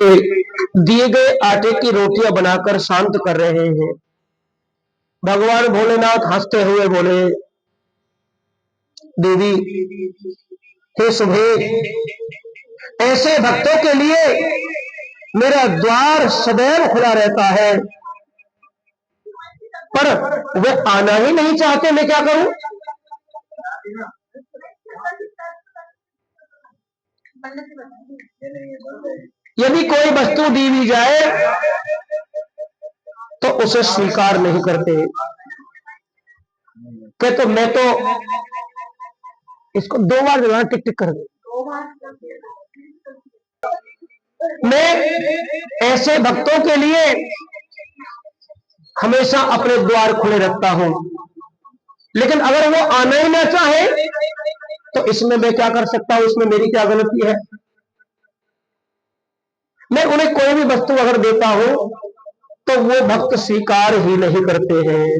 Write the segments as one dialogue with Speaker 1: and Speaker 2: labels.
Speaker 1: के दिए गए आटे की रोटियां बनाकर शांत कर रहे हैं। भगवान भोलेनाथ हंसते हुए बोले, देवी हे सुबह, ऐसे भक्तों के लिए मेरा द्वार सदैव खुला रहता है, पर वे आना ही नहीं चाहते, मैं क्या करूं? यदि कोई वस्तु दी भी जाए तो उसे स्वीकार नहीं करते। कहते मैं तो इसको 2 बार जलाना, टिक टिक कर दे। मैं ऐसे भक्तों के लिए हमेशा अपने द्वार खुले रखता हूं, लेकिन अगर वो आना ही ना चाहे तो इसमें मैं क्या कर सकता हूं? इसमें मेरी क्या गलती है? मैं उन्हें कोई भी वस्तु अगर देता हूं तो वो भक्त स्वीकार ही नहीं करते हैं।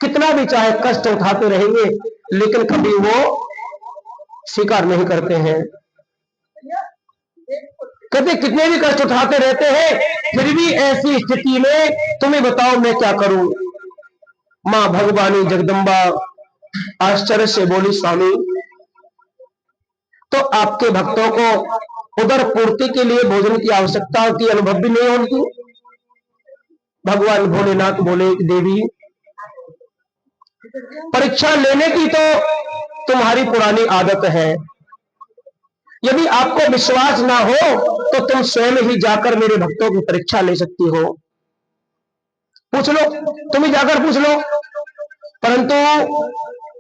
Speaker 1: कितना भी चाहे कष्ट उठाते रहेंगे, लेकिन कभी वो स्वीकार नहीं करते हैं। कहते कितने भी कष्ट उठाते रहते हैं, फिर भी ऐसी स्थिति में तुम्हें बताओ मैं क्या करूं? मां भगवानी जगदम्बा आश्चर्य से बोली, स्वामी, तो आपके भक्तों को उदर पूर्ति के लिए भोजन की आवश्यकता की अनुभव भी नहीं होती? भगवान भोलेनाथ बोले, देवी, परीक्षा लेने की तो तुम्हारी पुरानी आदत है। यदि आपको विश्वास ना हो तो तुम स्वयं ही जाकर मेरे भक्तों की परीक्षा ले सकती हो। पूछ लो, तुम ही जाकर पूछ लो। परंतु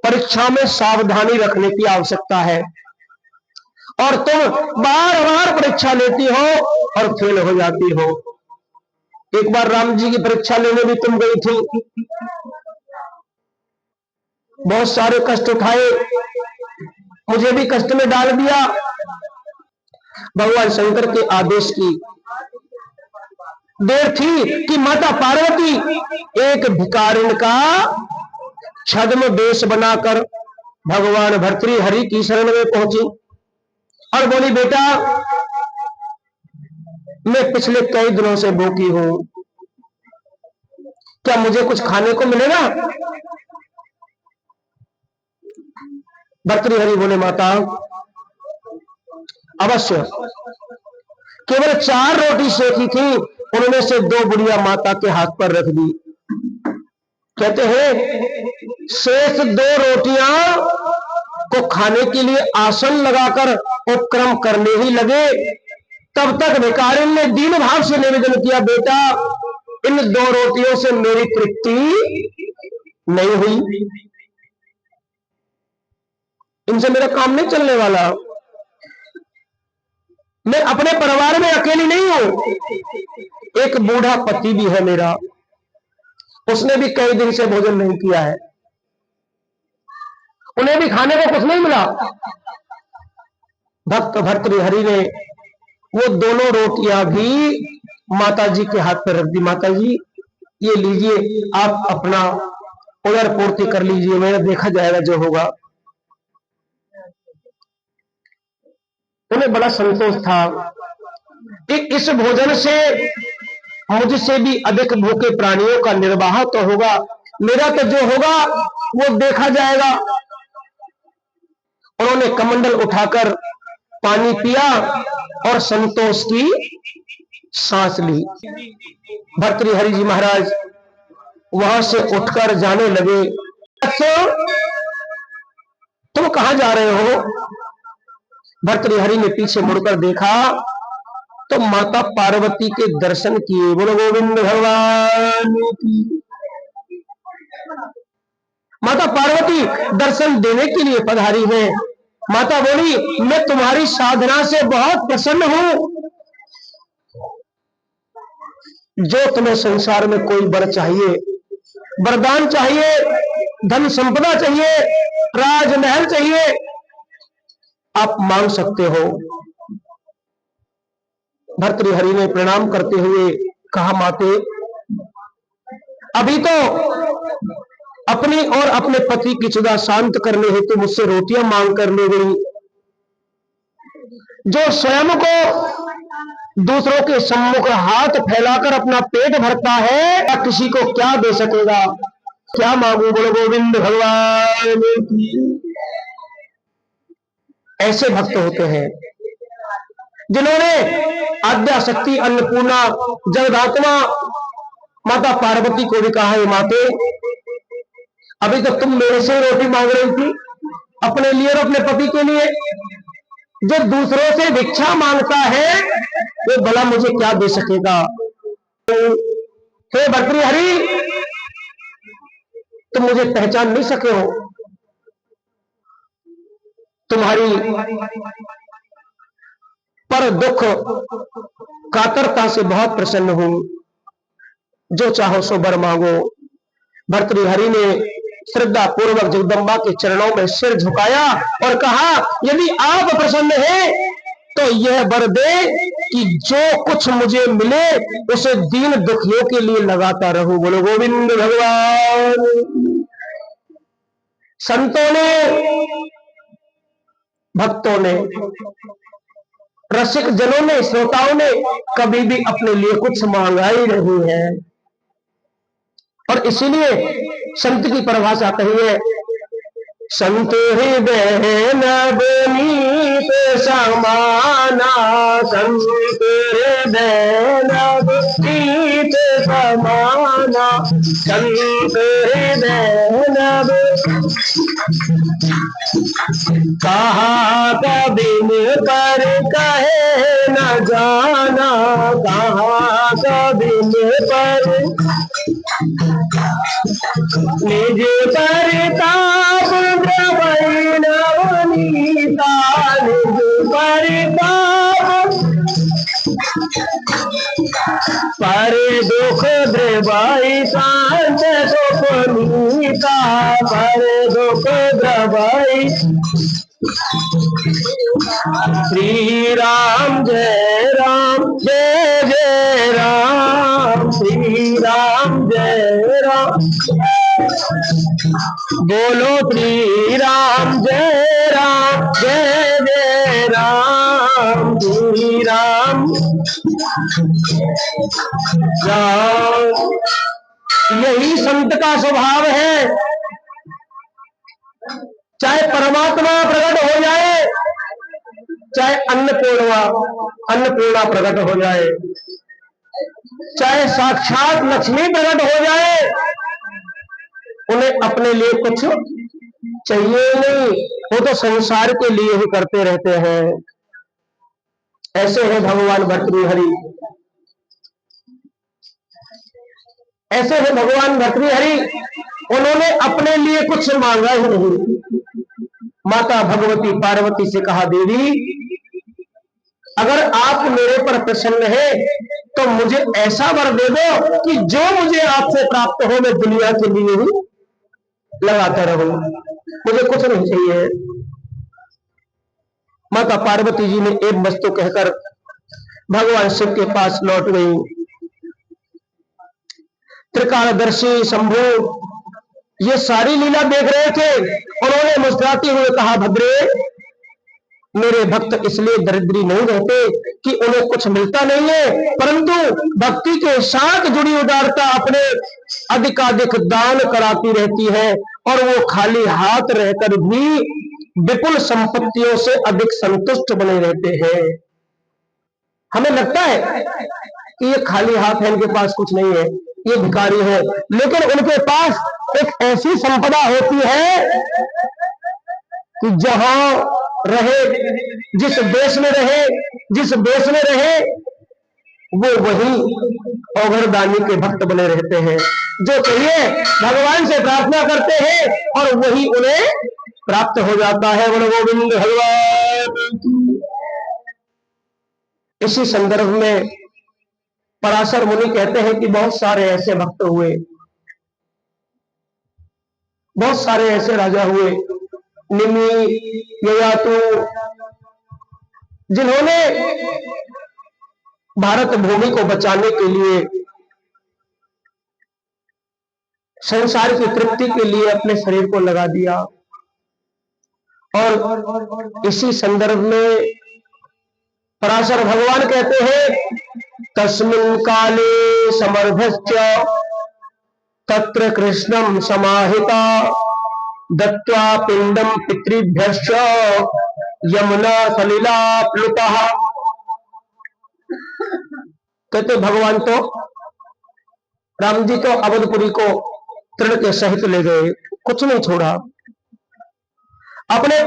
Speaker 1: परीक्षा में सावधानी रखने की आवश्यकता है, और तुम बार बार परीक्षा लेती हो और फेल हो जाती हो। एक बार राम जी की परीक्षा लेने भी तुम गई थी, बहुत सारे कष्ट उठाए, मुझे भी कष्ट में डाल दिया। भगवान शंकर के आदेश की देर थी कि माता पार्वती एक भिखारिन का छद्म वेश बनाकर भगवान भर्तृहरि की शरण में पहुंची और बोली, बेटा, मैं पिछले कई दिनों से भूखी हूं, क्या मुझे कुछ खाने को मिलेगा? भर्तृहरि बोले, माता, अवश्य। केवल 4 रोटी सेकी थी, उनमें से 2 बुढ़िया माता के हाथ पर रख दी। कहते हैं शेष 2 रोटियां को खाने के लिए आसन लगाकर उपक्रम करने ही लगे, तब तक भिखारिन ने दीन भाव से निवेदन किया, बेटा, इन 2 रोटियों से मेरी तृप्ति नहीं हुई, इनसे मेरा काम नहीं चलने वाला। मैं अपने परिवार में अकेली नहीं हूं, एक बूढ़ा पति भी है मेरा, उसने भी कई दिन से भोजन नहीं किया है, उन्हें भी खाने को कुछ नहीं मिला। भक्त भर्तृहरि ने वो दोनों रोटियां भी माता जी के हाथ पर रख दी। माता जी, ये लीजिए, आप अपना उदर पूर्ति कर लीजिए, मेरा देखा जाएगा जो होगा। उन्हें बड़ा संतोष था कि इस भोजन से मुझसे भी अधिक भूखे प्राणियों का निर्वाह तो होगा, मेरा तो जो होगा वो देखा जाएगा। उन्होंने कमंडल उठाकर पानी पिया और संतोष की सांस ली। भर्तृहरि जी महाराज वहां से उठकर जाने लगे। अच्छा, तुम कहां जा रहे हो? भर्तृहरि ने पीछे मुड़कर देखा तो माता पार्वती के दर्शन किए। बोलो गोविंद भगवान की। माता पार्वती दर्शन देने के लिए पधारी है। माता बोली, मैं तुम्हारी साधना से बहुत प्रसन्न हूं, जो तुम्हें संसार में कोई वर चाहिए, वरदान चाहिए, धन संपदा चाहिए, राजमहल चाहिए, आप मांग सकते हो। भर्तृहरि ने प्रणाम करते हुए कहा, माते, अभी तो अपनी और अपने पति की क्षुधा शांत करने हेतु मुझसे रोटियां मांग कर ले गई, जो स्वयं को दूसरों के सम्मुख हाथ फैलाकर अपना पेट भरता है, या किसी को क्या दे सकेगा। क्या मांगू बोलो गोविंद भगवान की। ऐसे भक्त होते हैं जिन्होंने आद्याशक्ति अन्नपूर्णा जगदात्मा माता पार्वती को भी कहा है, माते अभी तक तुम मेरे से रोटी मांग रही थी अपने लिए और अपने पति के लिए। जो दूसरों से भिक्षा मांगता है वो भला मुझे क्या दे सकेगा। हे भर्तृहरि, तुम मुझे पहचान नहीं सके हो। तुम्हारी पर दुख कातरता से बहुत प्रसन्न हूं। जो चाहो सो वर मांगो। भर्तृहरि ने श्रद्धा पूर्वक जगदम्बा के चरणों में सिर झुकाया और कहा, यदि आप प्रसन्न हैं तो यह वर दे कि जो कुछ मुझे मिले उसे दीन दुखियों के लिए लगाता रहूं। बोलो गोविंद भगवान। संतों ने, भक्तों ने, रसिक जनों ने, श्रोताओं ने कभी भी अपने लिए कुछ मांगा ही नहीं है। और इसीलिए संत की परिभाषा कही है, संत हृदय नवनीत समाना, संत हृदय नवनीत समाना, संत हृदय नव कहा कबिन पर कहे न जाना, कहा कबिन पर निज परताप द्रवई नवनीता, निज परताप पर दुख द्रवई शांत सुपनीता, पर दुख द्रवई। श्री राम जय राम, जय जय राम, श्री राम जय राम। बोलो श्री राम जय राम, जय जय राम, श्री राम राम। यही संत का स्वभाव है। चाहे परमात्मा प्रकट हो जाए, चाहे अन्नपूर्णा प्रकट हो जाए, चाहे साक्षात लक्ष्मी प्रकट हो जाए, उन्हें अपने लिए कुछ चाहिए नहीं। वो तो संसार के लिए ही करते रहते हैं। ऐसे है भगवान भर्तृहरि, ऐसे है भगवान भर्तृहरि। उन्होंने अपने लिए कुछ मांगा ही नहीं। माता भगवती पार्वती से कहा, देवी अगर आप मेरे पर प्रसन्न है तो मुझे ऐसा वर दे दो कि जो मुझे आपसे प्राप्त हो मैं दुनिया के लिए ही लगाता रहूं, मुझे कुछ नहीं चाहिए। माता पार्वती जी ने एक वस्तु कहकर भगवान शिव के पास लौट गई। त्रिकालदर्शी शंभु ये सारी लीला देख रहे थे। उन्होंने मुस्कुराते हुए कहा, भद्रे मेरे भक्त इसलिए दरिद्री नहीं रहते कि उन्हें कुछ मिलता नहीं है, परंतु भक्ति के साथ जुड़ी उदारता अपने अधिकाधिक दान कराती रहती है और वो खाली हाथ रहकर भी विपुल संपत्तियों से अधिक संतुष्ट बने रहते हैं। हमें लगता है कि ये खाली हाथ है, इनके पास कुछ नहीं है, ये भिखारी है, लेकिन उनके पास एक ऐसी संपदा होती है कि जहां रहे, जिस देश में रहे, जिस देश में रहे, वो वही औघरदानी के भक्त बने रहते हैं। जो चाहिए भगवान से प्रार्थना करते हैं और वही उन्हें प्राप्त हो जाता है। बोलो गोविंद भगवान। इसी संदर्भ में पराशर मुनि कहते हैं कि बहुत सारे ऐसे भक्त हुए, बहुत सारे ऐसे राजा हुए, निमि, ययातु, जिन्होंने भारत भूमि को बचाने के लिए, संसार की तृप्ति के लिए अपने शरीर को लगा दिया। और इसी संदर्भ में पराशर भगवान कहते हैं तस्मिन् काले समर्भस्य तत्र कृष्णं समाहिता दत्त्वा पिंडम पितृभ्यश्च यमुना सलिला प्लुतः। कहते भगवान तो राम जी तो अवधपुरी को तृण के सहित ले गए, कुछ नहीं छोड़ा। अपने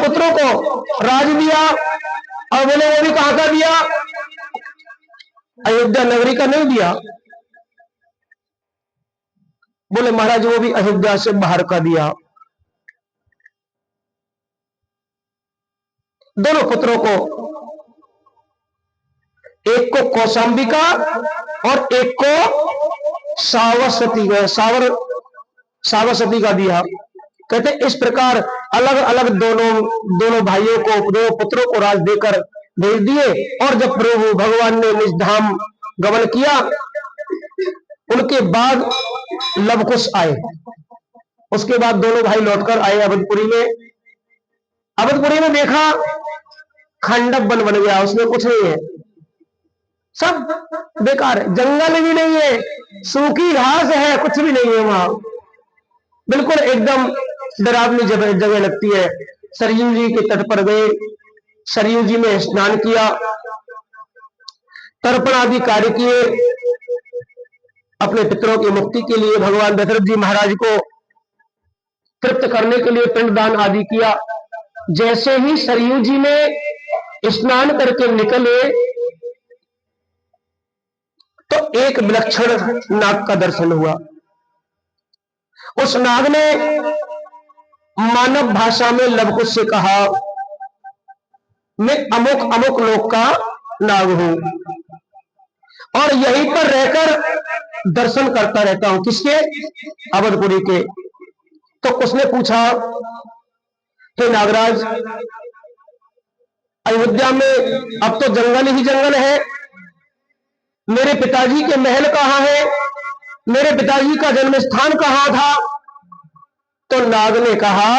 Speaker 1: पुत्रों को राज दिया, और बोले वो भी कहां का दिया? अयोध्या नगरी का नहीं दिया। बोले महाराज वो भी अयोध्या से बाहर का दिया। दोनों पुत्रों को, एक को कौशांबिका और एक को सावसती का दिया। कहते इस प्रकार अलग अलग दोनों भाइयों को, दो पुत्रों को राज देकर भेज दिए। और जब प्रभु भगवान ने निज धाम गमन किया, उनके बाद लवकुश आए। उसके बाद दोनों भाई लौटकर आए अवधपुरी में। अवधपुरी में देखा खंडक बन गया, उसमें कुछ नहीं है, सब बेकार है, जंगल भी नहीं है, सूखी घास है, कुछ भी नहीं है वहां। बिल्कुल एकदम डरावनी जगह लगती है। सरयू जी के तट पर गए, सरयू जी में स्नान किया, तर्पण आदि कार्य किए। अपने पितरों की मुक्ति के लिए भगवान दशरथ जी महाराज को तृप्त करने के लिए पिंडदान आदि किया। जैसे ही सरयू जी में स्नान करके निकले तो एक विलक्षण नाग का दर्शन हुआ। उस नाग ने मानव भाषा में लवकुश से कहा, मैं अमुक अमुक लोक का नाग हूं और यहीं पर रहकर दर्शन करता रहता हूं। किसके? अवधपुरी के। तो उसने पूछा, हे नागराज, अयोध्या में अब तो जंगल ही जंगल है, मेरे पिताजी के महल कहां है? मेरे पिताजी का जन्म स्थान कहां था? तो नाग ने कहा,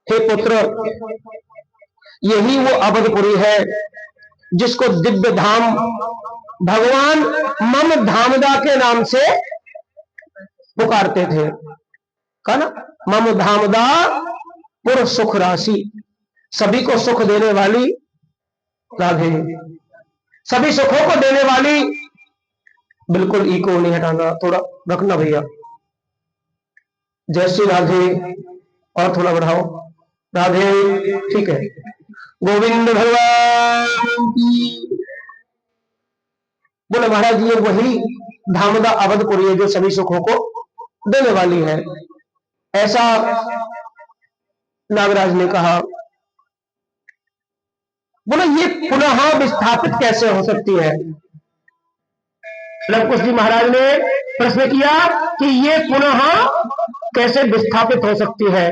Speaker 1: हे पुत्र, यही वो अवधपुरी है जिसको दिव्य धाम भगवान मम धामदा के नाम से पुकारते थे। कहा ना, मम धामदा पुर सुख राशि, सभी को सुख देने वाली राधे, सभी सुखों को देने वाली। बिल्कुल इको नहीं हटाना, थोड़ा रखना भैया। जय श्री राधे, और थोड़ा बढ़ाओ, राधे, ठीक है। गोविंद भगवान की। बोले महाराज ये वही धामदा अवधपुरी है जो सभी सुखों को देने वाली है, ऐसा नागराज ने कहा। बोले ये पुनः विस्थापित कैसे हो सकती है? लवकुश जी महाराज ने प्रश्न किया कि ये पुनः कैसे विस्थापित हो सकती है?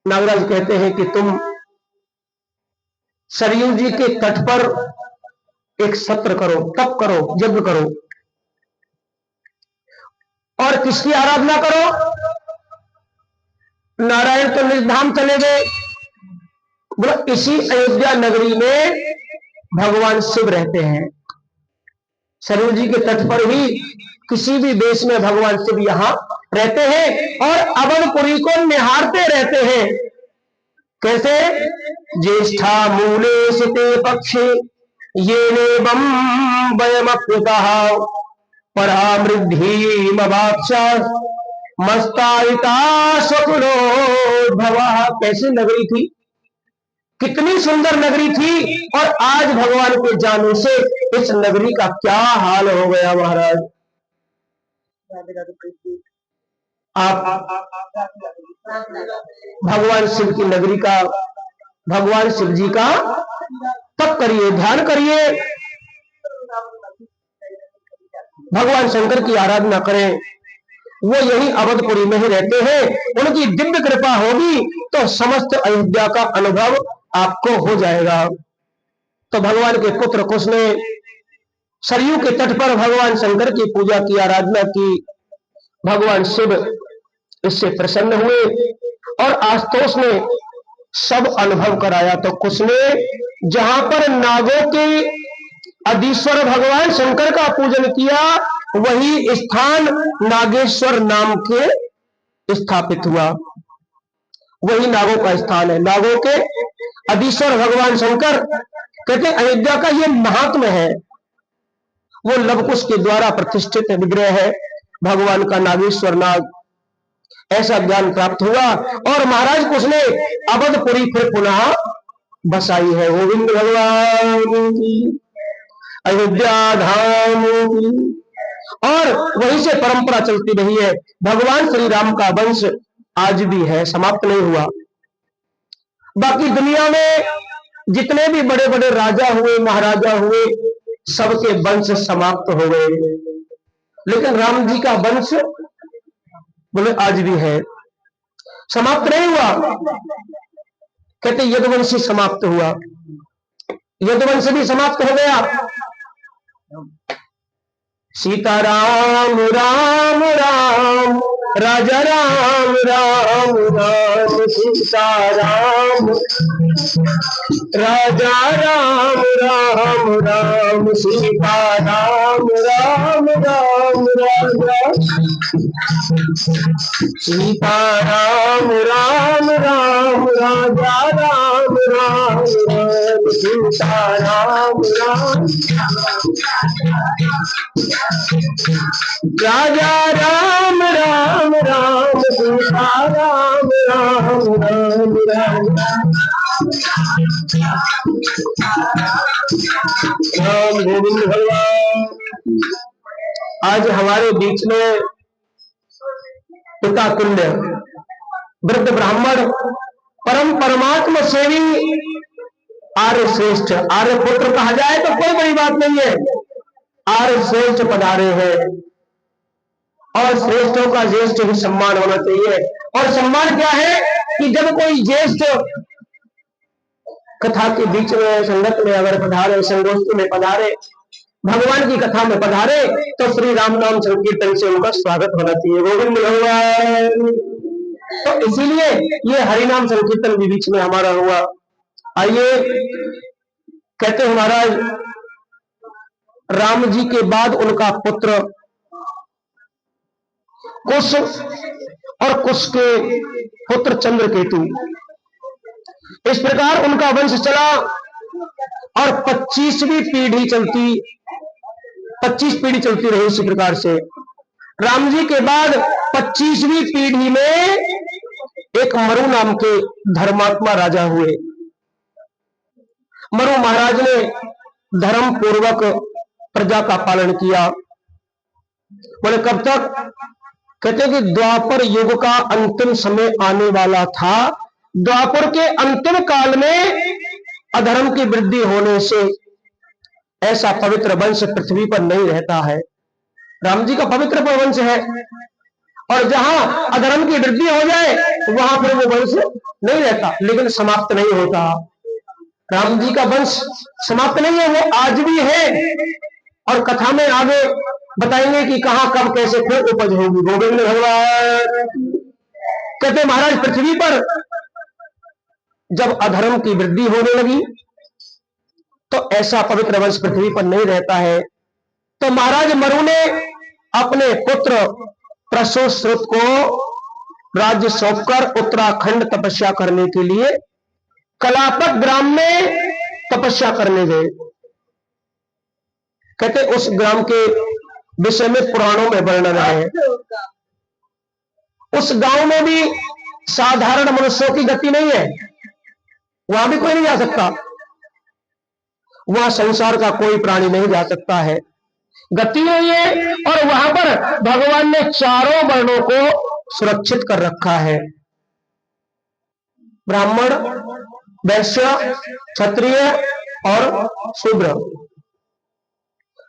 Speaker 1: नागराज कहते हैं कि तुम सरयू जी के तट पर एक सत्र करो, तप करो, यज्ञ करो, और किसकी आराधना करो? नारायण तो निज धाम चले गए। बोला इसी अयोध्या नगरी में भगवान शिव रहते हैं। सरयू जी के तट पर ही किसी भी देश में भगवान शिव यहां रहते हैं और अवधपुरी को निहारते रहते हैं। कैसे? ज्येष्ठा मूले सिते पक्षे ये नेवं वयमप्युतः परामृद्धिमवाप्स्या मस्तायिता स्वकुलोद्भवः। कैसी नगरी थी, कितनी सुंदर नगरी थी, और आज भगवान के जाने से इस नगरी का क्या हाल हो गया महाराज। आप भगवान शिव की नगरी का, भगवान शिव जी का तप करिए, ध्यान करिए, भगवान शंकर की आराधना करें। वो यही अवधपुरी में ही रहते हैं, उनकी दिव्य कृपा होगी तो समस्त अयोध्या का अनुभव आपको हो जाएगा। तो भगवान के पुत्र कुश ने सरयू के तट पर भगवान शंकर की पूजा की, आराधना की। भगवान शिव इससे प्रसन्न हुए और आशुतोष ने सब अनुभव कराया। तो कुछ ने जहां पर नागों के अधीश्वर भगवान शंकर का पूजन किया, वही स्थान नागेश्वर नाम के स्थापित हुआ। वही नागों का स्थान है, नागों के अधीश्वर भगवान शंकर। कहते अयोध्या का ये महात्म है, वो लवकुश के द्वारा प्रतिष्ठित विग्रह है भगवान का नागेश्वर नाग, ऐसा ज्ञान प्राप्त हुआ। और महाराज कुछ ने अवधपुरी फिर पुनः बसाई है। गोविंद भगवान की, अयोध्या धाम की। और वहीं से परंपरा चलती रही है। भगवान श्री राम का वंश आज भी है, समाप्त नहीं हुआ। बाकी दुनिया में जितने भी बड़े बड़े राजा हुए, महाराजा हुए, सबके वंश समाप्त हो गए, लेकिन राम जी का वंश बोले आज भी है, समाप्त नहीं हुआ। कहते यदुवंशी समाप्त हुआ, यदुवंश भी समाप्त हो गया। सीताराम राम राम, राजा राम राम राम, सीताराम राजा राम राम राम, सीताराम राम राम राजा, सीताराम राम राम, राजा राम राम राम, सीताराम राम, राजा राम राम राम, सीताराम राम राम राम, राम गोविंद भगवान। आज हमारे बीच में पिता तुल्य वृद्ध ब्राह्मण परम परमात्मा सेवी आर्य श्रेष्ठ, आर्य पुत्र कहा जाए तो कोई बड़ी बात नहीं है, आर्य श्रेष्ठ पधारे हैं। और श्रेष्ठों का ज्येष्ठ भी सम्मान होना चाहिए। और सम्मान क्या है कि जब कोई ज्येष्ठ कथा के बीच में, संगत में अगर पधारे, संगोष्ठी में पधारे, भगवान की कथा में पधारे, तो श्री राम नाम संकीर्तन से उनका स्वागत होना चाहिए। गोविंद भगवान। तो इसीलिए ये हरिनाम संकीर्तन भी बीच में हमारा हुआ। आइए, कहते हैं महाराज राम जी के बाद उनका पुत्र कुश और कुश के पुत्र चंद्रकेतु, इस प्रकार उनका वंश चला। और 25वीं पीढ़ी चलती, 25 पीढ़ी चलती रही। इसी प्रकार से राम जी के बाद 25वीं पीढ़ी में एक मरु नाम के धर्मात्मा राजा हुए। मरु महाराज ने धर्म पूर्वक प्रजा का पालन किया। बोले कब तक? कहते कि द्वापर युग का अंतिम समय आने वाला था। द्वापर के अंतिम काल में अधर्म की वृद्धि होने से ऐसा पवित्र वंश पृथ्वी पर नहीं रहता है। राम जी का पवित्र वंश है, और जहां अधर्म की वृद्धि हो जाए वहां पर वो वंश नहीं रहता, लेकिन समाप्त नहीं होता। राम जी का वंश समाप्त नहीं है, वो आज भी है। और कथा में आगे बताएंगे कि कहां कब कैसे फिर उपज होगी। गोविंद भगवान। कहते महाराज पृथ्वी पर जब अधर्म की वृद्धि होने लगी तो ऐसा पवित्र वंश पृथ्वी पर नहीं रहता है। तो महाराज मरु ने अपने पुत्र प्रसोश्रुत को राज्य सौंपकर उत्तराखंड तपस्या करने के लिए कलापक ग्राम में तपस्या करने गए। कहते उस ग्राम के विषय में पुराणों में वर्णन है। उस गांव में भी साधारण मनुष्यों की गति नहीं है, वहां भी कोई नहीं जा सकता, वहां संसार का कोई प्राणी नहीं जा सकता है, गति नहीं है। और वहां पर भगवान ने चारों वर्णों को सुरक्षित कर रखा है। ब्राह्मण, वैश्य, क्षत्रिय और शूद्र,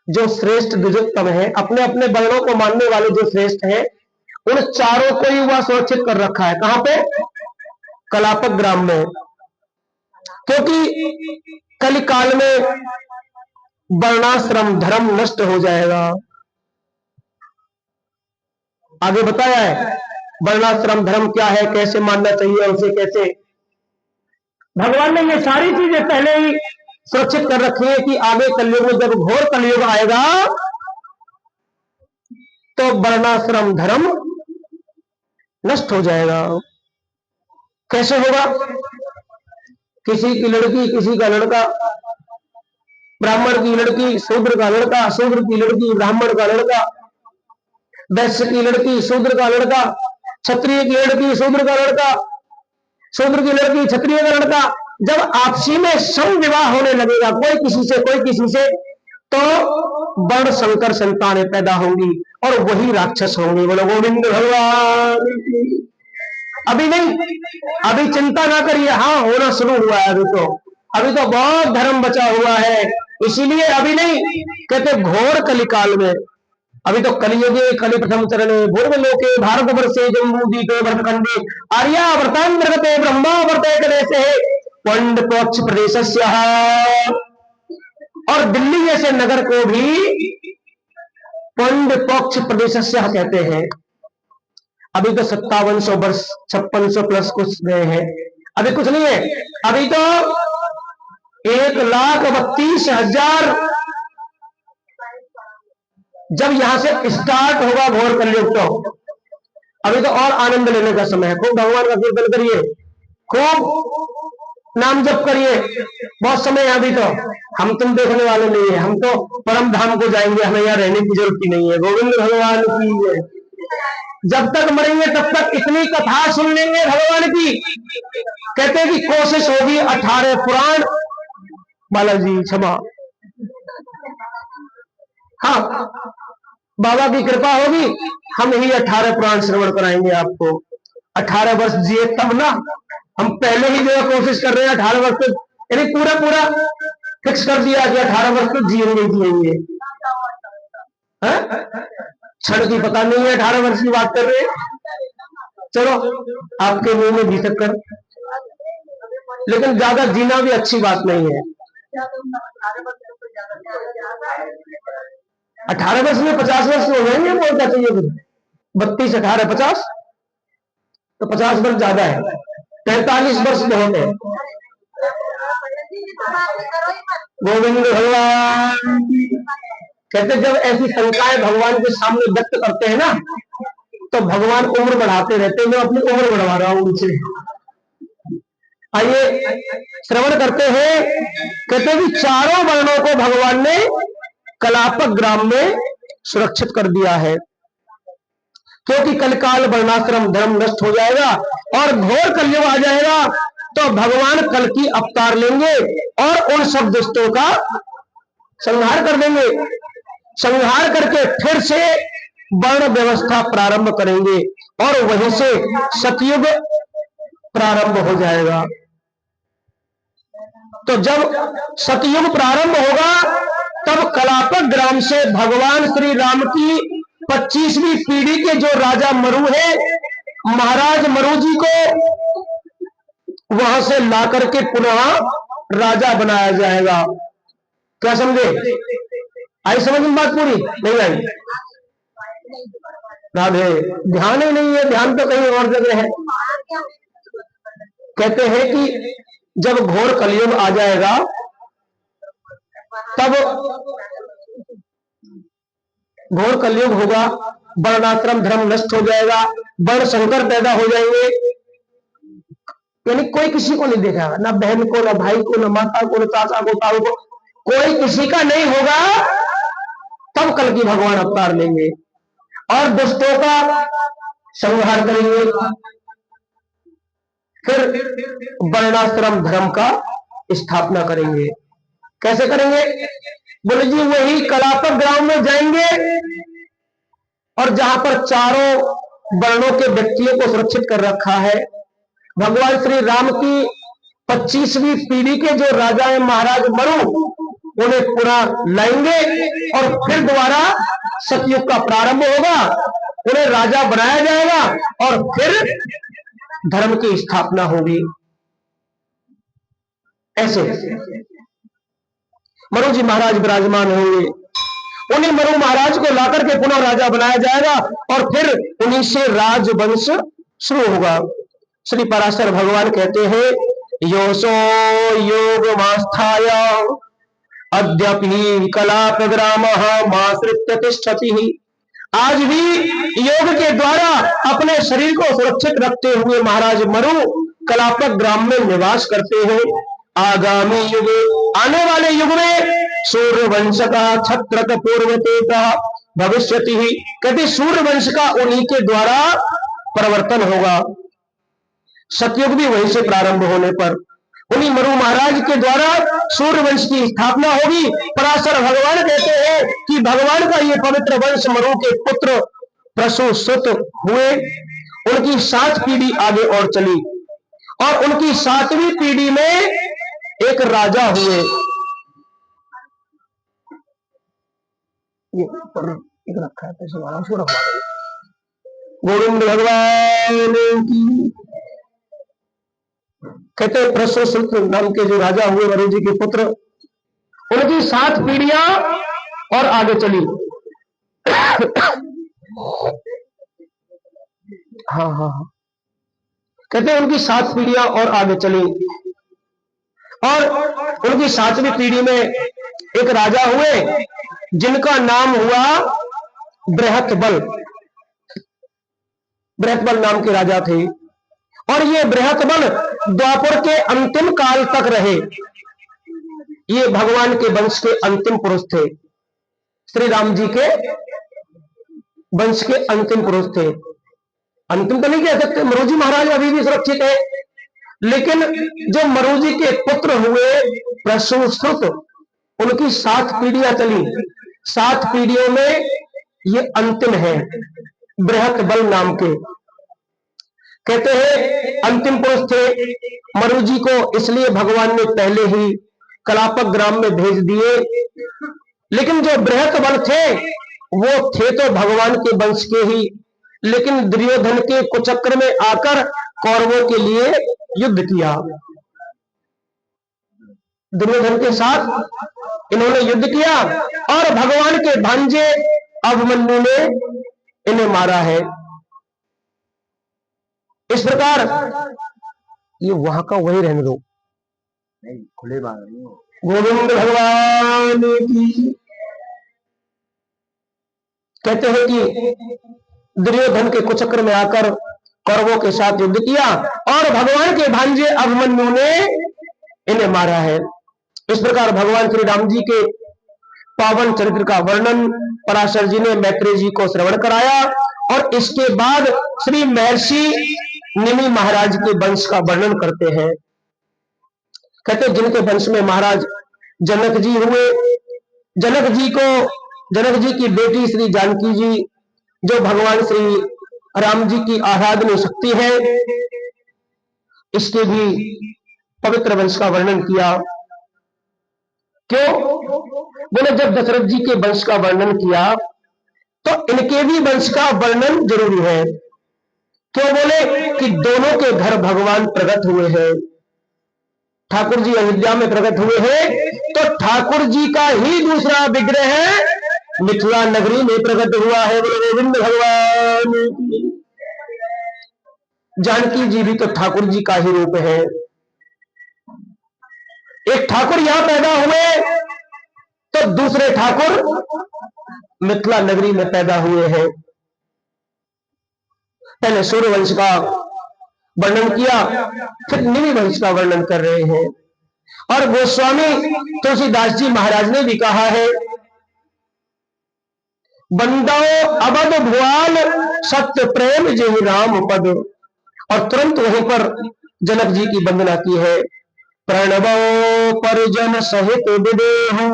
Speaker 1: जो श्रेष्ठ द्विजोत्तम है, अपने अपने वर्णों को मानने वाले जो श्रेष्ठ हैं, उन चारों को ही वह सुरक्षित कर रखा है। कहां पे? कलापक ग्राम में। क्योंकि कलिकाल में वर्णाश्रम धर्म नष्ट हो जाएगा। आगे बताया है वर्णाश्रम धर्म क्या है, कैसे मानना चाहिए उसे, कैसे भगवान ने ये सारी चीजें पहले ही सुरक्षित कर रखी है कि आगे कलयुग में जब घोर कलयुग आएगा तो वर्णाश्रम धर्म नष्ट हो जाएगा। कैसे होगा? किसी की लड़की, किसी का लड़का, ब्राह्मण की लड़की, शूद्र का लड़का, शूद्र की लड़की, ब्राह्मण का लड़का, वैश्य की लड़की, शूद्र का लड़का, क्षत्रिय की लड़की, शूद्र का लड़का, शूद्र की लड़की, क्षत्रिय का लड़का, जब आपसी में सम विवाह होने लगेगा कोई किसी से, कोई किसी से, तो वर्ण संकर संतानें पैदा होंगी और वही राक्षस होंगे। बोलो गोविंद भगवान। अभी नहीं, अभी चिंता ना करिए, हाँ होना शुरू हुआ है अभी तो बहुत धर्म बचा हुआ है, इसीलिए अभी नहीं कहते घोर कलिकाल में। अभी तो कलियुगे कलि प्रथम चरण भूर्व लोके भारत वर्षे जम्बू दीपे भरतखंडे आर्यावर्तांतर्गते ब्रह्मावर्ते कदेशे पंड पक्ष प्रदेश, और दिल्ली जैसे नगर को भी पंड पक्ष प्रदेश कहते हैं। अभी तो 5700 वर्ष, 5600 प्लस कुछ गए हैं, अभी कुछ नहीं है। अभी तो 1,32,000 जब यहां से स्टार्ट होगा घोर कलयुग, तो अभी तो और आनंद लेने का समय है। खूब भगवान का कीर्तन करिए, खूब नाम जप करिए, बहुत समय है अभी तो। हम तुम देखने वाले नहीं है, हम तो परम धाम को जाएंगे, हमें यहाँ रहने की जरूरत ही नहीं है। गोविंद भगवान की। जब तक मरेंगे तब तक इतनी कथा सुन लेंगे भगवान की। कहते हैं कि कोशिश होगी 18 पुराण, बालाजी क्षमा, हाँ बाबा की कृपा होगी, हम ही 18 पुराण श्रवण कराएंगे आपको। 18 वर्ष जिए तब ना, हम पहले ही जो है कोशिश कर रहे हैं 18 वर्ष तक, यानी पूरा पूरा फिक्स कर दिया कि 18 वर्ष तक जिएंगे जिएंगे। क्षण की पता नहीं है, 18 वर्ष की बात कर रहे हैं। चलो आपके मुंह में भी कर, लेकिन ज्यादा जीना भी अच्छी बात नहीं है। 18 वर्ष में 50 वर्ष हो जाएंगे, बोलता चाहिए 32, 18, 50, तो 50 वर्ष ज्यादा है, 43 वर्ष बहुत है। गोविंद भगवान कहते जब ऐसी शंकाएं भगवान के सामने व्यक्त करते हैं ना, तो भगवान उम्र बढ़ाते रहते हैं। मैं अपनी उम्र बढ़वा रहा हूं उनसे। आइए श्रवण करते हैं। कहते हैं कि चारों वर्णों को भगवान ने कलापक ग्राम में सुरक्षित कर दिया है, क्योंकि कलकाल वर्णाश्रम धर्म नष्ट हो जाएगा और घोर कलयुग आ जाएगा, तो भगवान कल की अवतार लेंगे और उन सब दुष्टों का संहार कर देंगे। संहार करके फिर से वर्ण व्यवस्था प्रारंभ करेंगे और वहीं से सतयुग प्रारंभ हो जाएगा। तो जब सतयुग प्रारंभ होगा तब कलापक ग्राम से भगवान श्री राम की 25वीं पीढ़ी के जो राजा मरु है, महाराज मरु जी को वहां से ला करके पुनः राजा बनाया जाएगा। क्या समझे? आई समझ में बात? पूरी नहीं आई? राधे, ध्यान ही नहीं है, ध्यान तो कहीं और जगह है। कहते हैं कि जब घोर कलयुग आ जाएगा तब घोर कलयुग होगा, वर्णाश्रम धर्म नष्ट हो जाएगा, वर्ण संकर पैदा हो जाएंगे, यानी कोई किसी को नहीं देखेगा, ना बहन को, ना भाई को, ना माता को, ना चाचा को, ताऊ को, कोई किसी का नहीं होगा। तब कल की भगवान अवतार लेंगे और दुष्टों का संहार करेंगे, फिर वर्णाश्रम धर्म का स्थापना करेंगे। कैसे करेंगे? बोले जी वही कलापक ग्राम में जाएंगे और जहां पर चारों वर्णों के व्यक्तियों को सुरक्षित कर रखा है, भगवान श्री राम की 25वीं पीढ़ी के जो राजा है महाराज मरु, उन्हें पूरा लाएंगे और फिर दोबारा सतयुग का प्रारंभ होगा, उन्हें राजा बनाया जाएगा और फिर धर्म की स्थापना होगी। ऐसे मरु जी महाराज विराजमान होंगे उन्हीं मरु महाराज को लाकर के पुनः राजा बनाया जाएगा और फिर उन्हीं से राजवंश शुरू होगा। श्री पराशर भगवान कहते हैं, योसो योग मास्थाय अद्यपि कलापग्राम माश्रित्य तिष्ठति। आज भी योग के द्वारा अपने शरीर को सुरक्षित रखते हुए महाराज मरु कलापक ग्राम में निवास करते हैं। आगामी युग, आने वाले युग में सूर्य वंश का छत्र पूर्वते भविष्यति ही, कहते सूर्य वंश का उन्हीं के द्वारा परिवर्तन होगा। सतयुग भी वहीं से प्रारंभ होने पर उन्हीं मरु महाराज के द्वारा सूर्य वंश की स्थापना होगी। पराशर भगवान कहते हैं कि भगवान का ये पवित्र वंश मरु के पुत्र प्रसूत हुए, उनकी 7 पीढ़ी आगे और चली और उनकी 7वीं पीढ़ी में एक राजा हुए। ये एक रखा है गोविंद भगवान की, कहते हैं प्रसूत नाम के जो राजा हुए मरु जी के पुत्र, उनकी 7 पीढ़ियां और आगे चली। हाँ, कहते हैं उनकी 7 पीढ़ियां और आगे चली और उनकी 7वीं पीढ़ी में एक राजा हुए जिनका नाम हुआ बृहतबल। बृहतबल नाम के राजा थे और ये बृहतबल द्वापर के अंतिम काल तक रहे। ये भगवान के वंश के अंतिम पुरुष थे, श्री राम जी के वंश के अंतिम पुरुष थे। अंतिम तो नहीं कह सकते, मरु जी महाराज अभी भी सुरक्षित है, लेकिन जो मरु जी के पुत्र हुए प्रसूत, उनकी 7 पीढ़ियां चली। 7 पीढ़ियों में ये अंतिम है, बृहतबल नाम के। कहते हैं अंतिम पुरुष थे मरु जी को, इसलिए भगवान ने पहले ही कलापक ग्राम में भेज दिए। लेकिन जो बृहतबल थे वो थे तो भगवान के वंश के ही, लेकिन दुर्योधन के कुचक्र में आकर कौरवों के लिए युद्ध किया। दुर्योधन के साथ इन्होंने युद्ध किया और भगवान के भांजे अभिमन्यु ने इन्हें मारा है। इस प्रकार ये वहां का वही रहने दो, नहीं खुले बात गोविंद भगवान की। कहते हैं कि दुर्योधन के कुचक्र में आकर कौरवों के साथ युद्ध किया और भगवान के भांजे अभिमन्यु ने इन्हें मारा है। इस प्रकार भगवान श्री राम जी के पावन चरित्र का वर्णन पराशर जी ने मैत्रेय जी को श्रवण कराया और इसके बाद श्री महर्षि निमि महाराज के वंश का वर्णन करते हैं। कहते जिनके वंश में महाराज जनक जी हुए, जनक जी की बेटी श्री जानकी जी, जो भगवान श्री राम जी की आराधनीय शक्ति है, इसके भी पवित्र वंश का वर्णन किया। क्यों बोले, जब दशरथ जी के वंश का वर्णन किया तो इनके भी वंश का वर्णन जरूरी है। क्यों बोले कि दोनों के घर भगवान प्रकट हुए हैं। ठाकुर जी अयोध्या में प्रकट हुए हैं तो ठाकुर जी का ही दूसरा विग्रह मिथिला नगरी में प्रकट हुआ है। बोले गोविंद भगवान। जानकी जी भी तो ठाकुर जी का ही रूप है। एक ठाकुर यहां पैदा हुए तो दूसरे ठाकुर मिथिला नगरी में पैदा हुए हैं। पहले सूर्य वंश का वर्णन किया, फिर निमि वंश का वर्णन कर रहे हैं। और गोस्वामी तुलसीदास जी महाराज ने भी कहा है, बंदो अवध भुआल सत्य प्रेम जय राम पद। और तुरंत वहीं पर जनक जी की वंदना की है। प्रणवो परिजन सहित विदेहु।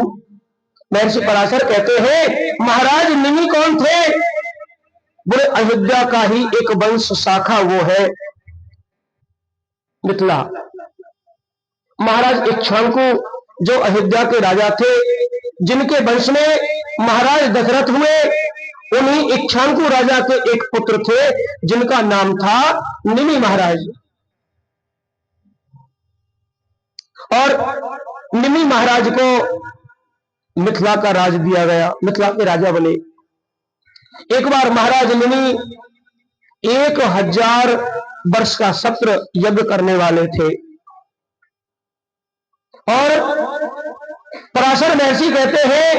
Speaker 1: महर्षि पराशर कहते हैं महाराज निमि कौन थे? बोले अयोध्या का ही एक वंश शाखा वो है मिथिला। महाराज इक्ष्वाकु जो अयोध्या के राजा थे, जिनके वंश में महाराज दशरथ हुए, उन्हीं इक्ष्वाकु राजा के एक पुत्र थे जिनका नाम था निमि महाराज। और निमि महाराज को मिथिला का राज दिया गया, मिथिला के राजा बने। एक बार महाराज मुनि 1000 वर्ष का सत्र यज्ञ करने वाले थे और पराशर महर्षि कहते हैं,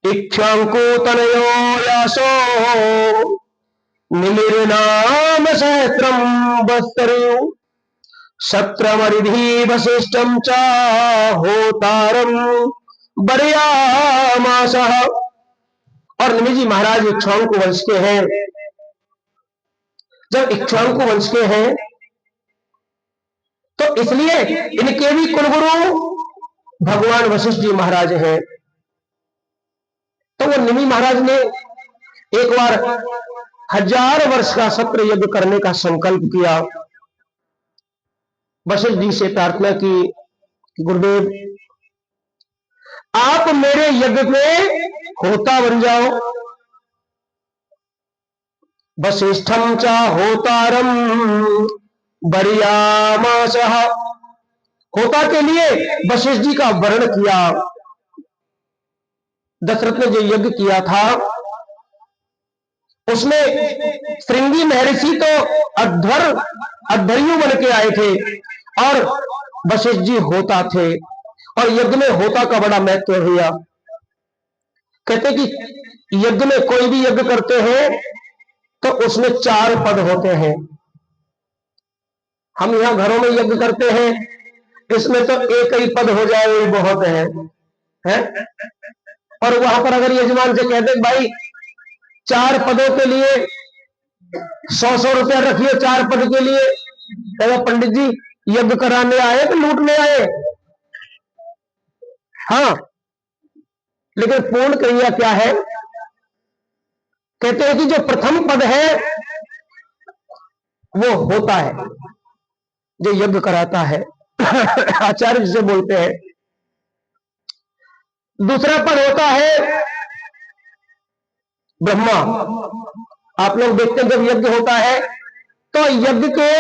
Speaker 1: इक्ष्वाकु तनयो यासो निमिर्नाम सहस्त्रम वत्सरु सत्रमरिधि वसिष्ठम च होतारम बर्यामासः। और निमि जी महाराज इक्ष्वाकु वंश के हैं। जब इक्ष्वाकु वंश के हैं तो इसलिए इनके भी कुलगुरु भगवान वशिष्ठ जी महाराज हैं। तो वो निमि महाराज ने एक बार 1000 वर्ष का सत्र यज्ञ करने का संकल्प किया। वशिष्ठ जी से प्रार्थना की, गुरुदेव आप मेरे यज्ञ में होता बन जाओ। वशिष्ठम च होतारम बर्यामासः। होता के लिए वशिष्ठ जी का वर्ण किया। दशरथ ने जो यज्ञ किया था उसमें श्रृंगी महर्षि तो अध्वर्यु बन के आए थे और वशिष्ठ जी होता थे और यज्ञ में होता का बड़ा महत्व हुआ। कहते कि यज्ञ में कोई भी यज्ञ करते हैं तो उसमें 4 पद होते हैं। हम यहां घरों में यज्ञ करते हैं, इसमें तो एक ही पद हो जाए वही बहुत है? और वहां पर अगर यजमान से कहते भाई 4 पदों के लिए 100-100 रुपया रखिए 4 पद के लिए, कहेगा पंडित जी यज्ञ कराने आए तो लूटने आए? हाँ, लेकिन पूर्ण क्रिया क्या है? कहते हैं कि जो प्रथम पद है वो होता है, जो यज्ञ कराता है आचार्य जिसे बोलते हैं। दूसरा पद होता है ब्रह्मा। आप लोग देखते हैं जब यज्ञ होता है तो यज्ञ के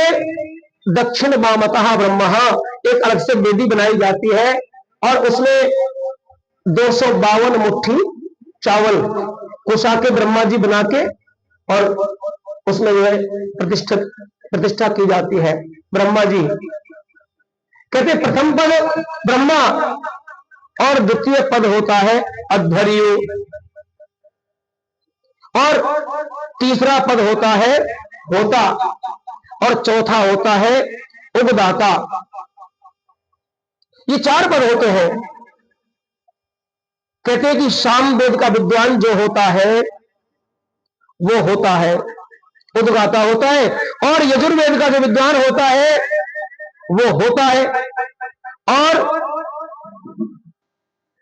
Speaker 1: दक्षिण वामतः ब्रह्मा, एक अलग से वेदी बनाई जाती है और उसमें 252 मुट्ठी चावल कुसा के ब्रह्मा जी बना के और उसमें जो है प्रतिष्ठा की जाती है ब्रह्मा जी। कहते प्रथम पद ब्रह्मा और द्वितीय पद होता है अध्वर्यु और तीसरा पद होता है होता और चौथा होता है उद्गाता। ये 4 पद होते हैं। कहते हैं कि साम वेद का विद्वान जो होता है वो होता है उद्गाता होता है और यजुर्वेद का जो विद्वान होता है वो होता है और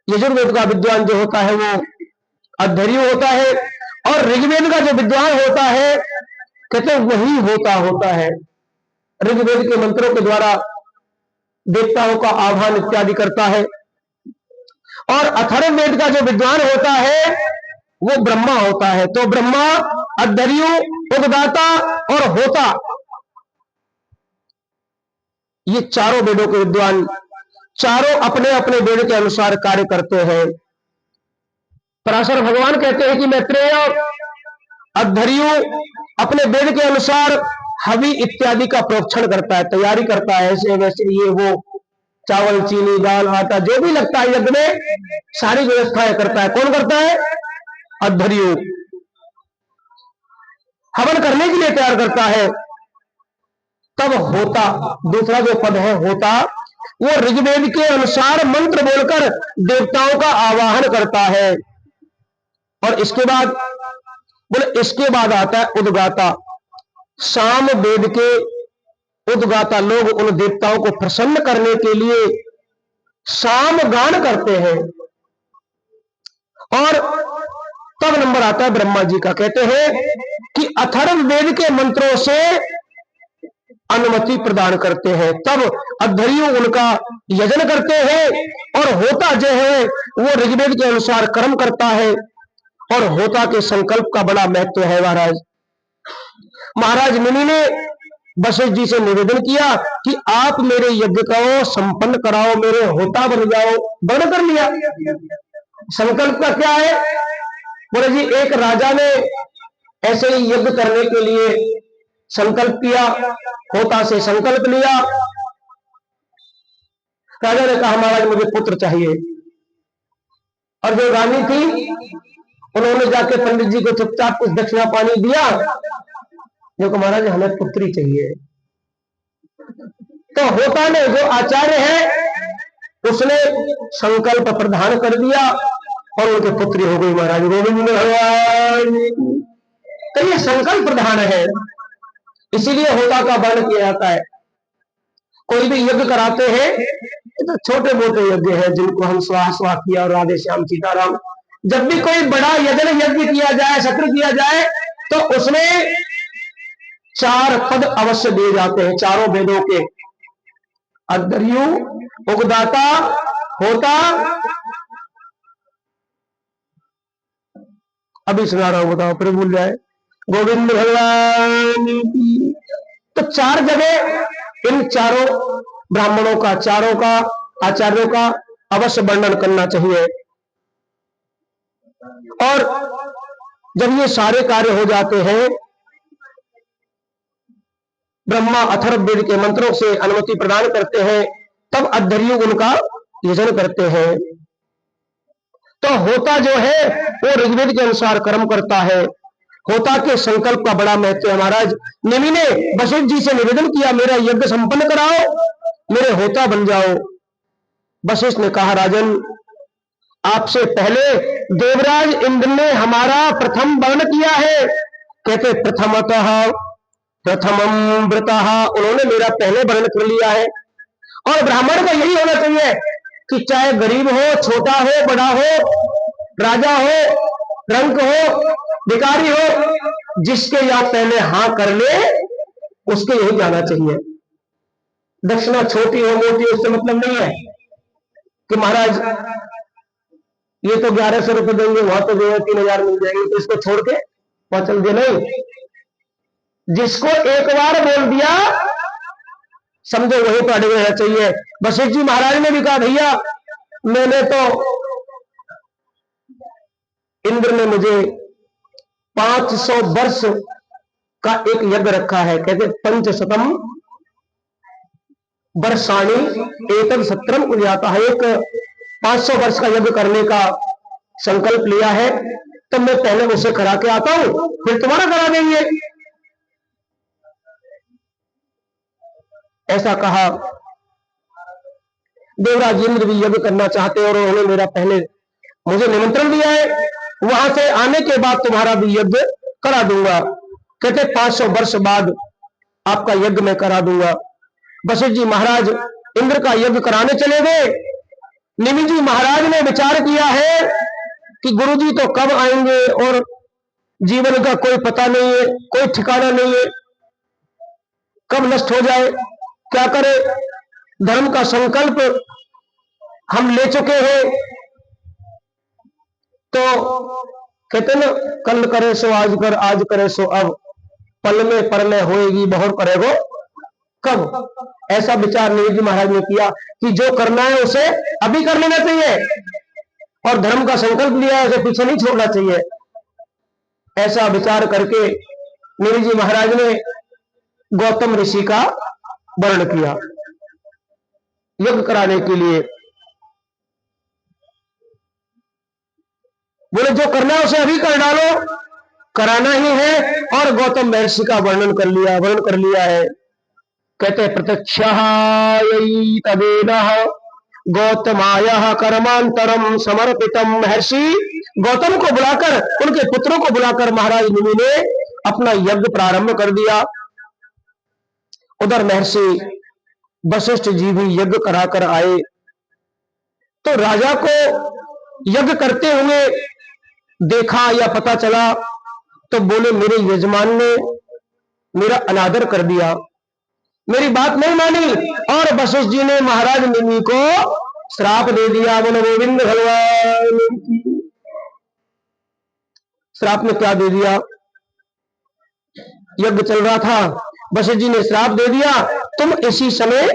Speaker 1: यजुर्वेद का विद्वान जो होता है वो अध्वर्यु होता है और ऋग्वेद का जो विद्वान होता है कहते हैं वही होता है। ऋग्वेद के मंत्रों के द्वारा देवताओं का आह्वान इत्यादि करता है और अथर्ववेद का जो विद्वान होता है वो ब्रह्मा होता है। तो ब्रह्मा, अध्वर्यु, उद्गाता और होता, ये चारों वेदों के विद्वान चारों अपने अपने वेद के अनुसार कार्य करते हैं। पराशर भगवान कहते हैं कि मैत्रेय अध्वर्यु अपने वेद के अनुसार हवि इत्यादि का प्रोक्षण करता है, तैयारी करता है, ऐसे वैसे ये वो चावल चीनी दाल आटा जो भी लगता है यज्ञ में सारी व्यवस्थाएं करता है। कौन करता है? अध्वर्यु। हवन करने के लिए तैयार करता है। तब होता, दूसरा जो पद है होता, वो ऋग्वेद के अनुसार मंत्र बोलकर देवताओं का आवाहन करता है। और इसके बाद बोले इसके बाद आता है उद्गाता। साम वेद के उद्गाता लोग उन देवताओं को प्रसन्न करने के लिए साम गान करते हैं। और तब नंबर आता है ब्रह्मा जी का। कहते हैं कि अथर्व वेद के मंत्रों से अनुमति प्रदान करते हैं, तब अध्वर्यु उनका यजन करते हैं और होता जो है वो ऋग्वेद के अनुसार कर्म करता है। और होता के संकल्प का बड़ा महत्व है। महाराज मुनि ने वशिष्ठ जी से निवेदन किया कि आप मेरे यज्ञ को संपन्न कराओ, मेरे होता बन जाओ। वर्ण कर लिया। संकल्प का क्या है? बोले जी एक राजा ने ऐसे ही यज्ञ करने के लिए संकल्प किया, होता से संकल्प लिया। राजा ने कहा महाराज मुझे पुत्र चाहिए। और जो रानी थी उन्होंने जाके पंडित जी को चुपचाप कुछ दक्षिणा पानी दिया, जो महाराज हमें पुत्री चाहिए। तो होता ने जो आचार्य है उसने संकल्प प्रदान कर दिया और उनकी पुत्री हो गई महाराज गोविंद भगवान। तो ये संकल्प प्रधान है, इसीलिए होता का वर्ण किया जाता है। कोई भी यज्ञ कराते हैं तो छोटे मोटे यज्ञ है जिनको हम स्वाहा स्वाहा किया और राधे श्याम सीताराम। जब भी कोई बड़ा यज्ञ किया जाए, सत्र किया जाए, तो उसमें 4 पद अवश्य दिए जाते हैं, चारों वेदों के। अद्धर्यु, उगदाता, होता, अभी सुना रहा हूं, बताओ फिर भूल जाए। गोविंद भगवान की। तो 4 जगह इन चारों ब्राह्मणों का, चारों का आचार्यों का अवश्य वर्णन करना चाहिए। और जब ये सारे कार्य हो जाते हैं, ब्रह्मा अथर्ववेद के मंत्रों से अनुमति प्रदान करते हैं, तब अद्धर्यु उनका यजन करते हैं। तो होता जो है वो ऋग्वेद के अनुसार कर्म करता है। होता के संकल्प का बड़ा महत्व है महाराज। निमि ने वशिष्ठ जी से निवेदन किया मेरा यज्ञ संपन्न कराओ, मेरे होता बन जाओ। वशिष्ठ ने कहा राजन आपसे पहले देवराज इंद्र ने हमारा प्रथम वर्ण किया है। कहते प्रथमतः प्रथमम व्रतः, उन्होंने मेरा पहले वर्ण कर लिया है। और ब्राह्मण का यही होना चाहिए कि चाहे गरीब हो, छोटा हो, बड़ा हो, राजा हो, रंक हो, भिखारी हो, जिसके यहां पहले हां कर ले उसके यही जाना चाहिए। दक्षिणा छोटी हो मोटी उससे मतलब नहीं है कि महाराज ये तो 1100 रुपए देंगे, वहां तो जो है 3000 मिल जाएंगे, तो इसको छोड़ के वहां चल दिया। नहीं, जिसको एक बार बोल दिया समझो वही तो अड़े रहना चाहिए। वशिष्ठ जी महाराज ने भी कहा भैया मैंने तो, इंद्र ने मुझे 500 वर्ष का एक यज्ञ रखा है। कहते 500 वर्षाणी एतद सत्रम उद्याता है। एक 500 वर्ष का यज्ञ करने का संकल्प लिया है, तब मैं पहले उसे करा के आता हूं, फिर तुम्हारा करा देंगे। ऐसा कहा। देवराज इंद्र भी यज्ञ करना चाहते और उन्होंने मेरा पहले मुझे निमंत्रण दिया है, वहां से आने के बाद तुम्हारा भी यज्ञ करा दूंगा। कहते 500 वर्ष बाद आपका यज्ञ मैं करा दूंगा। वशिष्ठ जी महाराज इंद्र का यज्ञ कराने चले गए। निमि जी महाराज ने विचार किया है कि गुरु जी तो कब आएंगे और जीवन का कोई पता नहीं है, कोई ठिकाना नहीं है, कब नष्ट हो जाए, क्या करे। धर्म का संकल्प हम ले चुके हैं, तो कहते ना कल करे सो आज कर, आज करे सो अब, पल में परलय होएगी बहुर करेगो कब। ऐसा विचार निमि जी महाराज ने किया कि जो करना है उसे अभी कर लेना चाहिए और धर्म का संकल्प लिया है उसे पीछे नहीं छोड़ना चाहिए। ऐसा विचार करके निमि जी महाराज ने गौतम ऋषि का वर्ण किया यज्ञ कराने के लिए। बोले जो करना है उसे अभी कर डालो, कराना ही है। और गौतम महर्षि का वर्णन कर लिया है। कहते प्रत्यक्ष तदेनः गौतमाय कर्मांतरम समर्पितम। महर्षि गौतम को बुलाकर, उनके पुत्रों को बुलाकर महाराज निमि ने अपना यज्ञ प्रारंभ कर दिया। उधर महर्षि वशिष्ठ जी भी यज्ञ कराकर आए। तो राजा को यज्ञ करते हुए देखा या पता चला तो बोले मेरे यजमान ने मेरा अनादर कर दिया, मेरी बात नहीं मानी। और वशिष्ठ जी ने महाराज निमि को श्राप दे दिया। बोले गोविंद भगवान की। श्राप में क्या दे दिया? यज्ञ चल रहा था, वशिष्ठ जी ने श्राप दे दिया, तुम इसी समय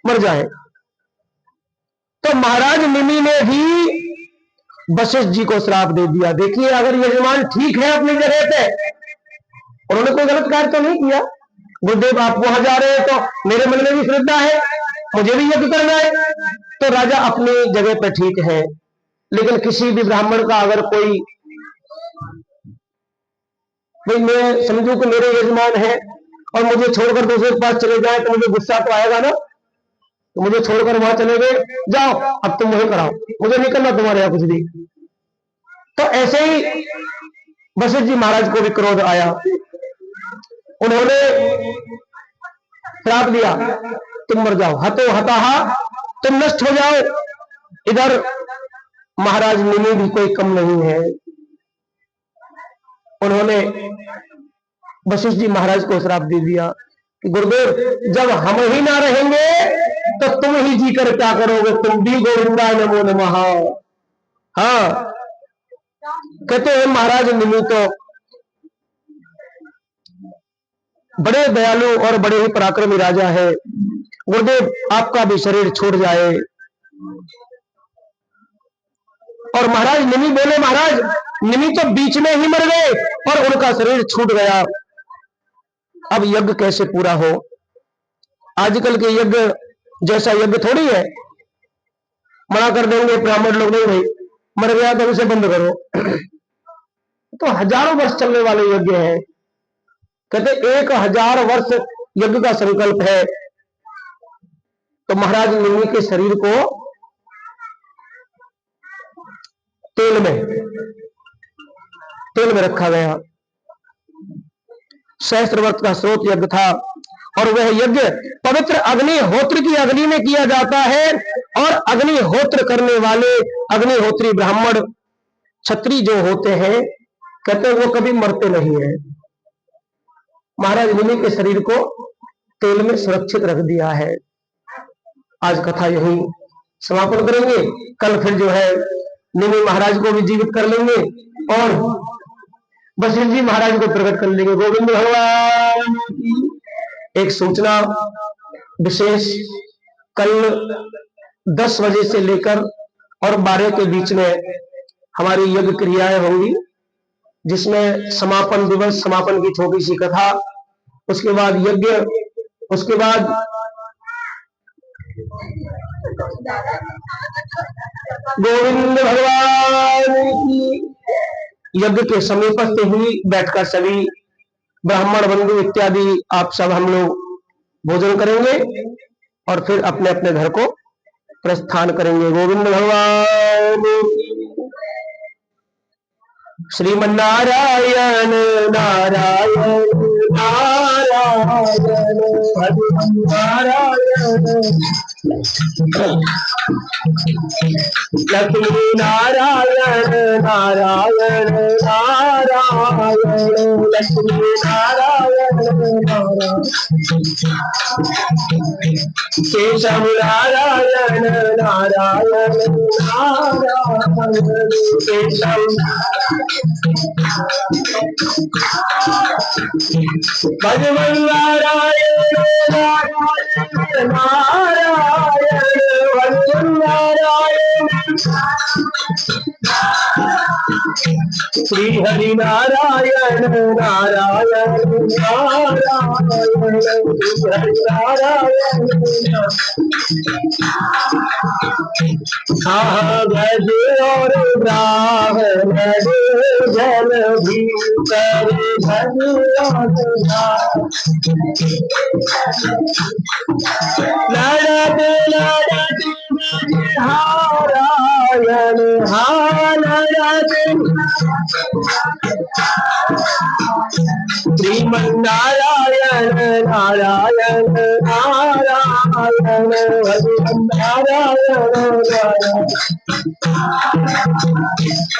Speaker 1: मर जाए। तो महाराज निमि ने भी वशिष्ठ जी को श्राप दे दिया। देखिए, अगर यजमान ठीक है अपनी जगह पे, उन्होंने कोई गलत कार्य तो नहीं किया। गुरुदेव आप वहां जा रहे हैं तो मेरे मन में भी श्रद्धा है, मुझे भी यज्ञ करना है, तो राजा अपनी जगह पर ठीक है। लेकिन किसी भी ब्राह्मण का अगर कोई, भाई मैं समझू कि मेरे यजमान है और मुझे छोड़कर दूसरे के पास चले जाए तो मुझे गुस्सा तो आएगा ना। तो मुझे छोड़कर वहां चले गए, जाओ अब तुम वही कराओ, मुझे नहीं करना तुम्हारे यहां कुछ भी। तो ऐसे ही वशिष्ठ जी महाराज को भी क्रोध आया, उन्होंने श्राप दिया, तुम मर जाओ, हतो हताहा, तुम नष्ट हो जाओ। इधर महाराज निमि भी कोई कम नहीं है, उन्होंने वशिष्ठ जी महाराज को श्राप दे दिया कि गुरुदेव जब हम ही ना रहेंगे तो तुम ही जीकर क्या करोगे, तुम भी गोविंदा नमो नमः। हाँ, कहते हैं महाराज निमि तो बड़े दयालु और बड़े ही पराक्रमी राजा है, गुरुदेव आपका भी शरीर छूट जाए। और महाराज निमि बोले, महाराज निमि तो बीच में ही मर गए और उनका शरीर छूट गया, अब यज्ञ कैसे पूरा हो। आजकल के यज्ञ जैसा यज्ञ थोड़ी है, मना कर देंगे ब्राह्मण लोग, नहीं भाई मर गया तो उसे बंद करो। तो हजारों वर्ष चलने वाले यज्ञ है। कहते 1000 वर्ष यज्ञ का संकल्प है। तो महाराज निमि के शरीर को तेल में रखा गया। सहस्त्रवर्ष का स्रोत यज्ञ था और वह यज्ञ पवित्र अग्निहोत्र की अग्नि में किया जाता है। और अग्निहोत्र करने वाले अग्निहोत्री ब्राह्मण क्षत्रिय जो होते हैं, कहते हैं वो कभी मरते नहीं है। महाराज निमि के शरीर को तेल में सुरक्षित रख दिया है। आज कथा यही समापन करेंगे, कल फिर जो है निमि महाराज को भी जीवित कर लेंगे और वशिष्ठ जी महाराज को प्रकट कर लेंगे। गोविंद भगवान की एक सूचना विशेष, कल 10 बजे से लेकर और 12 के बीच में हमारी यज्ञ क्रियाएं होंगी, जिसमें समापन दिवस, समापन की छोटी सी कथा, उसके बाद यज्ञ, उसके बाद गोविंद भगवान की यज्ञ के समीपस्थ ही बैठकर सभी ब्राह्मण बंधु इत्यादि आप सब हम लोग भोजन करेंगे और फिर अपने अपने घर को प्रस्थान करेंगे। गोविंद भगवान, श्रीमन्नारायण नारायण नारायण नारायण, लक्ष्मी नारायण नारायण नारायण, लक्ष्मी नारायण नारायण, केशव नारायण नारायण नारायण, केशव भगवान नारायण नारायण नारायण, भगवान नारायण, श्री हरि नारायण नारायण नारायण, श्री हरि नारायण, गज और ब्राह्मण जल भीतर भगवान लड़त लड़त हारायण हालत, श्रीमन्नारायण नारायण नारायण, नारायण नारायण,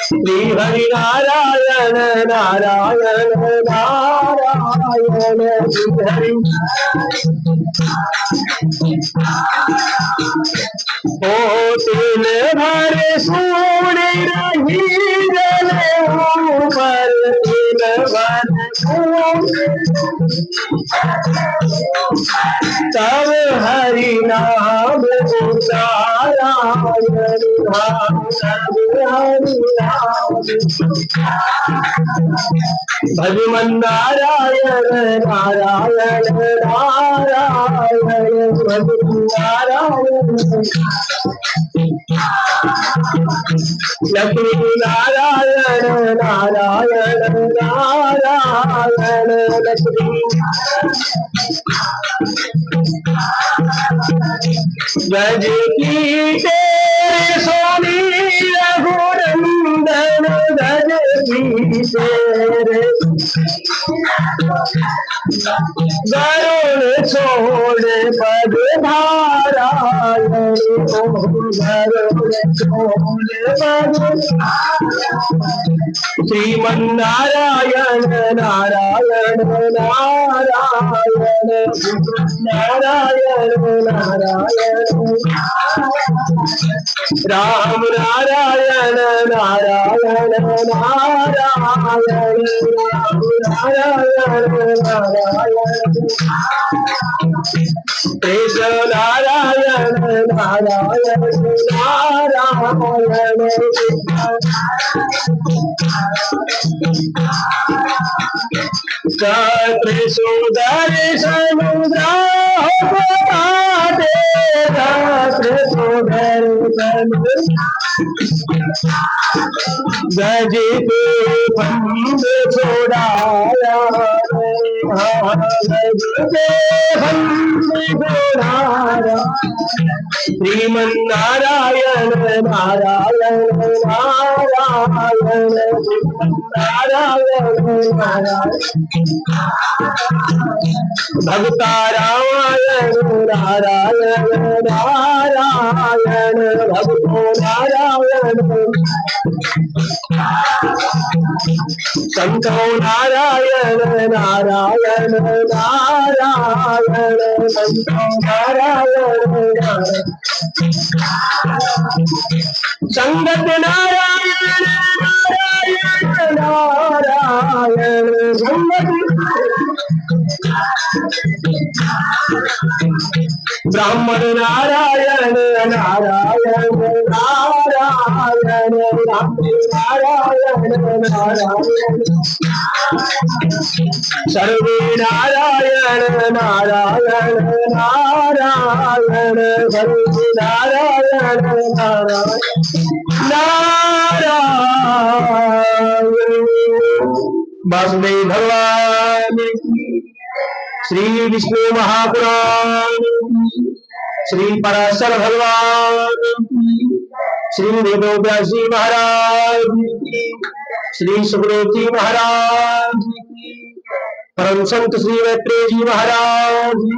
Speaker 1: श्री हरि नारायण नारायण नारायण, श्री हरि ओ तिल भर सोने रही जल ऊपर तब हरि नाम नारायण तब हरि नाम भजमन नारायण नारायण नारायण भजमन नारायण लक्ष्मी नारायण नारायण नारायण लक्ष्मी गज की तेरे सोनी रघुनंदन गज की तेरे गरुड़ छोड़ पद धारायण गरुड़ छोड़ पद श्रीमन नारायण नारायण नारायण नारायण नारायण राम नारायण नारायण नारायण राम नारायण नारायण कृष्ण नारायण नारायण नारायण सत्र सुदर समुद्र सत्र सुदर गज के बंद छोड़ाया गज के बंद छोड़ाया श्रीमन नारायण नारायण नारायण नारायण नारायण भक्ता रामायण नारायण नारायण भक्तो नारायण संतो नारायण नारायण नारायण संतो नारायण नारायण संगत नारायण नारायण नारायण संगत ब्राह्मण नारायण नारायण नारायण नारायण नारायण सर्वे नारायण नारायण नारायण सर्वे नारायण नारायण नारायण वासुदेव भगवान श्री विष्णु महापुराण श्री पराशर भगवान श्री वेदव्यास जी महाराज श्री सुखदेव जी महाराज परम संत श्री मैत्रेय जी महाराज